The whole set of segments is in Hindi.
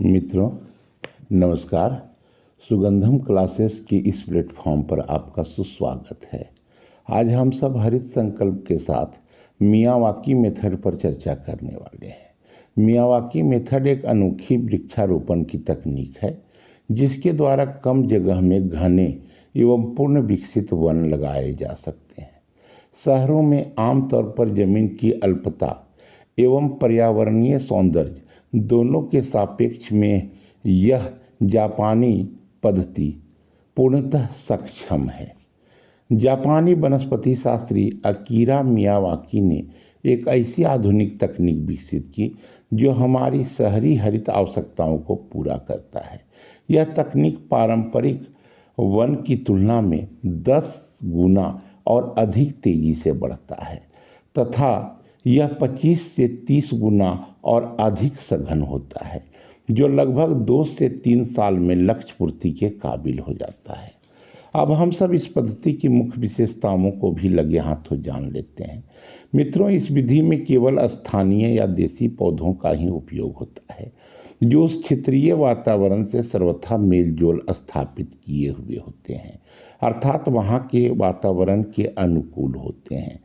मित्रों नमस्कार। सुगंधम क्लासेस की इस प्लेटफॉर्म पर आपका सुस्वागत है। आज हम सब हरित संकल्प के साथ मियावाकी मेथड पर चर्चा करने वाले हैं। मियावाकी मेथड एक अनोखी वृक्षारोपण की तकनीक है जिसके द्वारा कम जगह में घने एवं पूर्ण विकसित वन लगाए जा सकते हैं। शहरों में आमतौर पर जमीन की अल्पता एवं पर्यावरणीय सौंदर्य दोनों के सापेक्ष में यह जापानी पद्धति पूर्णतः सक्षम है। जापानी वनस्पति शास्त्री अकीरा मियावाकी ने एक ऐसी आधुनिक तकनीक विकसित की जो हमारी शहरी हरित आवश्यकताओं को पूरा करता है। यह तकनीक पारंपरिक वन की तुलना में 10 गुना और अधिक तेजी से बढ़ता है तथा यह 25 से 30 गुना और अधिक सघन होता है, जो लगभग 2 से 3 साल में लक्ष्य पूर्ति के काबिल हो जाता है। अब हम सब इस पद्धति की मुख्य विशेषताओं को भी लगे हाथों जान लेते हैं। मित्रों, इस विधि में केवल स्थानीय या देसी पौधों का ही उपयोग होता है जो उस क्षेत्रीय वातावरण से सर्वथा मेलजोल स्थापित किए हुए होते हैं, अर्थात वहाँ के वातावरण के अनुकूल होते हैं।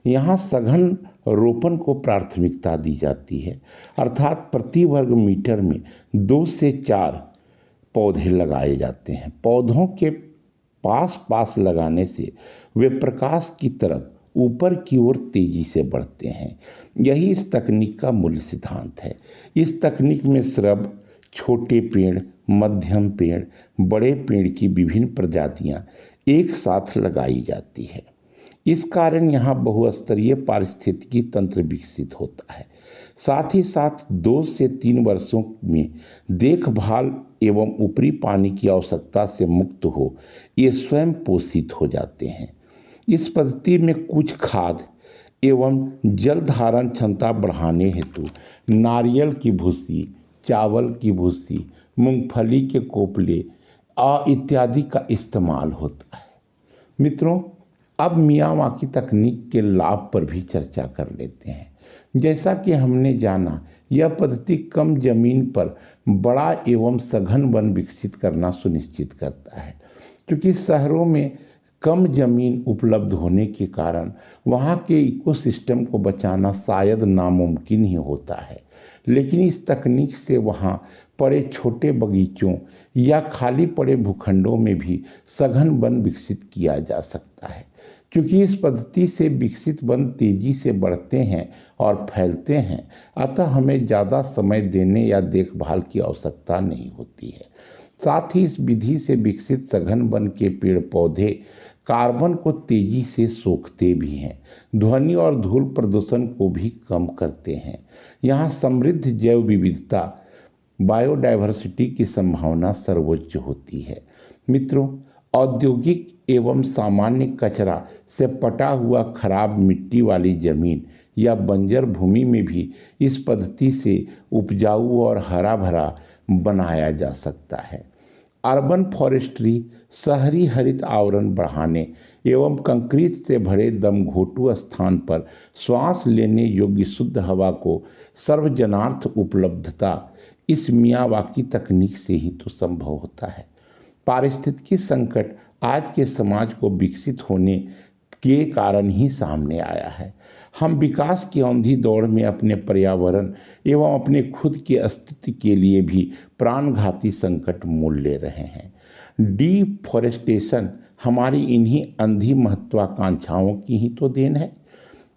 यहाँ सघन रोपण को प्राथमिकता दी जाती है, अर्थात प्रति वर्ग मीटर में 2 से 4 पौधे लगाए जाते हैं। पौधों के पास पास लगाने से वे प्रकाश की तरफ ऊपर की ओर तेजी से बढ़ते हैं। यही इस तकनीक का मूल सिद्धांत है। इस तकनीक में श्रब, छोटे पेड़, मध्यम पेड़, बड़े पेड़ की विभिन्न प्रजातियां एक साथ लगाई जाती है। इस कारण यहाँ बहुस्तरीय पारिस्थितिकी तंत्र विकसित होता है। साथ ही साथ 2 से 3 वर्षों में देखभाल एवं ऊपरी पानी की आवश्यकता से मुक्त हो ये स्वयं पोषित हो जाते हैं। इस पद्धति में कुछ खाद एवं जल धारण क्षमता बढ़ाने हेतु नारियल की भूसी, चावल की भूसी, मूंगफली के कोपले इत्यादि का इस्तेमाल होता है। मित्रों, अब मियावाकी तकनीक के लाभ पर भी चर्चा कर लेते हैं। जैसा कि हमने जाना, यह पद्धति कम जमीन पर बड़ा एवं सघन वन विकसित करना सुनिश्चित करता है। क्योंकि शहरों में कम जमीन उपलब्ध होने के कारण वहाँ के इकोसिस्टम को बचाना शायद नामुमकिन ही होता है, लेकिन इस तकनीक से वहाँ पड़े छोटे बगीचों या खाली पड़े भूखंडों में भी सघन वन विकसित किया जा सकता है। क्योंकि इस पद्धति से विकसित वन तेजी से बढ़ते हैं और फैलते हैं, अतः हमें ज़्यादा समय देने या देखभाल की आवश्यकता नहीं होती है। साथ ही इस विधि से विकसित सघन वन के पेड़ पौधे कार्बन को तेजी से सोखते भी हैं, ध्वनि और धूल प्रदूषण को भी कम करते हैं। यहाँ समृद्ध जैव विविधता बायोडायवर्सिटी की संभावना सर्वोच्च होती है। मित्रों, औद्योगिक एवं सामान्य कचरा से पटा हुआ खराब मिट्टी वाली जमीन या बंजर भूमि में भी इस पद्धति से उपजाऊ और हरा भरा बनाया जा सकता है। अर्बन फॉरेस्ट्री शहरी हरित आवरण बढ़ाने एवं कंक्रीट से भरे दमघोटू स्थान पर श्वास लेने योग्य शुद्ध हवा को सर्वजनार्थ उपलब्धता इस मियावाकी तकनीक से ही तो संभव होता है। पारिस्थितिकी संकट आज के समाज को विकसित होने के कारण ही सामने आया है। हम विकास की औंधी दौड़ में अपने पर्यावरण एवं अपने खुद के अस्तित्व के लिए भी प्राणघाती संकट मोल ले रहे हैं। डिफॉरेस्टेशन हमारी इन्हीं अंधी महत्वाकांक्षाओं की ही तो देन है।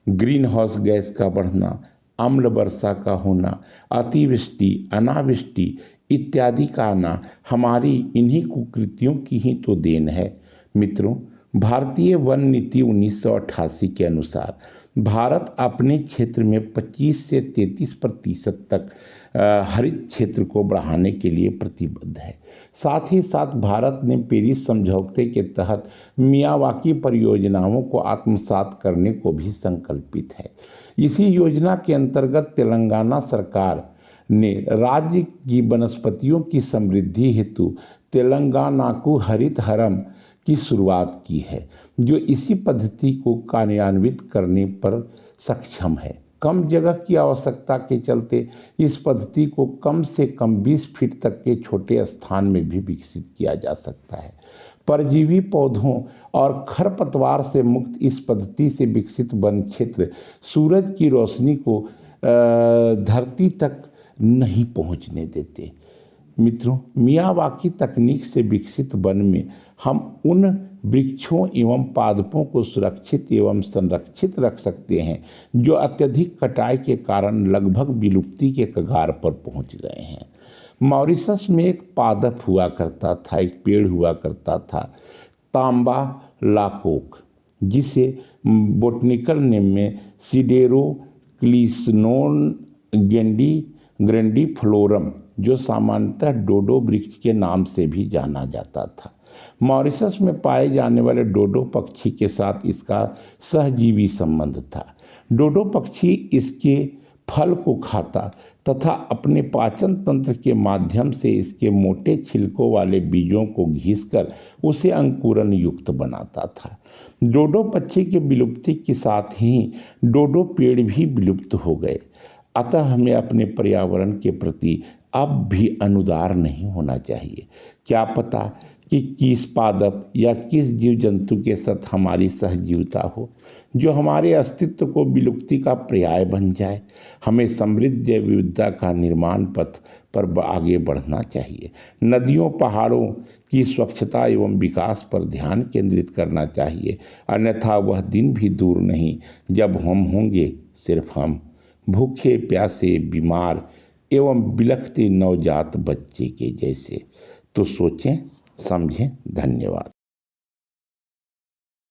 ग्रीन हाउस गैस का बढ़ना, अम्ल वर्षा का होना, अतिवृष्टि, अनावृष्टि इत्यादि का आना हमारी इन्हीं कुकृतियों की ही तो देन है। मित्रों, भारतीय वन नीति 1988 के अनुसार भारत अपने क्षेत्र में 25 से 33% तक हरित क्षेत्र को बढ़ाने के लिए प्रतिबद्ध है। साथ ही साथ भारत ने पेरिस समझौते के तहत मियावाकी परियोजनाओं को आत्मसात करने को भी संकल्पित है। इसी योजना के अंतर्गत तेलंगाना सरकार ने राज्य की वनस्पतियों की समृद्धि हेतु तेलंगानाकु हरित हरम की शुरुआत की है, जो इसी पद्धति को कार्यान्वित करने पर सक्षम है। कम जगह की आवश्यकता के चलते इस पद्धति को कम से कम 20 फीट तक के छोटे स्थान में भी विकसित किया जा सकता है। परजीवी पौधों और खरपतवार से मुक्त इस पद्धति से विकसित वन क्षेत्र सूरज की रोशनी को धरती तक नहीं पहुंचने देते। मित्रों, मियावाकी तकनीक से विकसित वन में हम उन वृक्षों एवं पादपों को सुरक्षित एवं संरक्षित रख सकते हैं जो अत्यधिक कटाई के कारण लगभग विलुप्ति के कगार पर पहुंच गए हैं। मॉरिशस में एक पादप हुआ करता था, एक पेड़ हुआ करता था, तांबा लाकोक, जिसे बोटनिकल नेम में सिडेरो क्लिसनोन ग्रेंडिफ्लोरम, जो सामान्यतः डोडो वृक्ष के नाम से भी जाना जाता था। मॉरिशस में पाए जाने वाले डोडो पक्षी के साथ इसका सहजीवी संबंध था। डोडो पक्षी इसके फल को खाता तथा अपने पाचन तंत्र के माध्यम से इसके मोटे छिलकों वाले बीजों को घिसकर उसे अंकुरन युक्त बनाता था। डोडो पक्षी के विलुप्ति के साथ ही डोडो पेड़ भी विलुप्त हो गए। अतः हमें अपने पर्यावरण के प्रति अब भी अनुदार नहीं होना चाहिए। क्या पता कि किस पादप या किस जीव जंतु के साथ हमारी सहजीविता हो जो हमारे अस्तित्व को विलुप्ति का पर्याय बन जाए। हमें समृद्ध जैव विविधता का निर्माण पथ पर आगे बढ़ना चाहिए। नदियों, पहाड़ों की स्वच्छता एवं विकास पर ध्यान केंद्रित करना चाहिए, अन्यथा वह दिन भी दूर नहीं जब हम होंगे सिर्फ हम, भूखे प्यासे, बीमार एवं बिलखते नवजात बच्चे के जैसे। तो सोचें, समझें। धन्यवाद।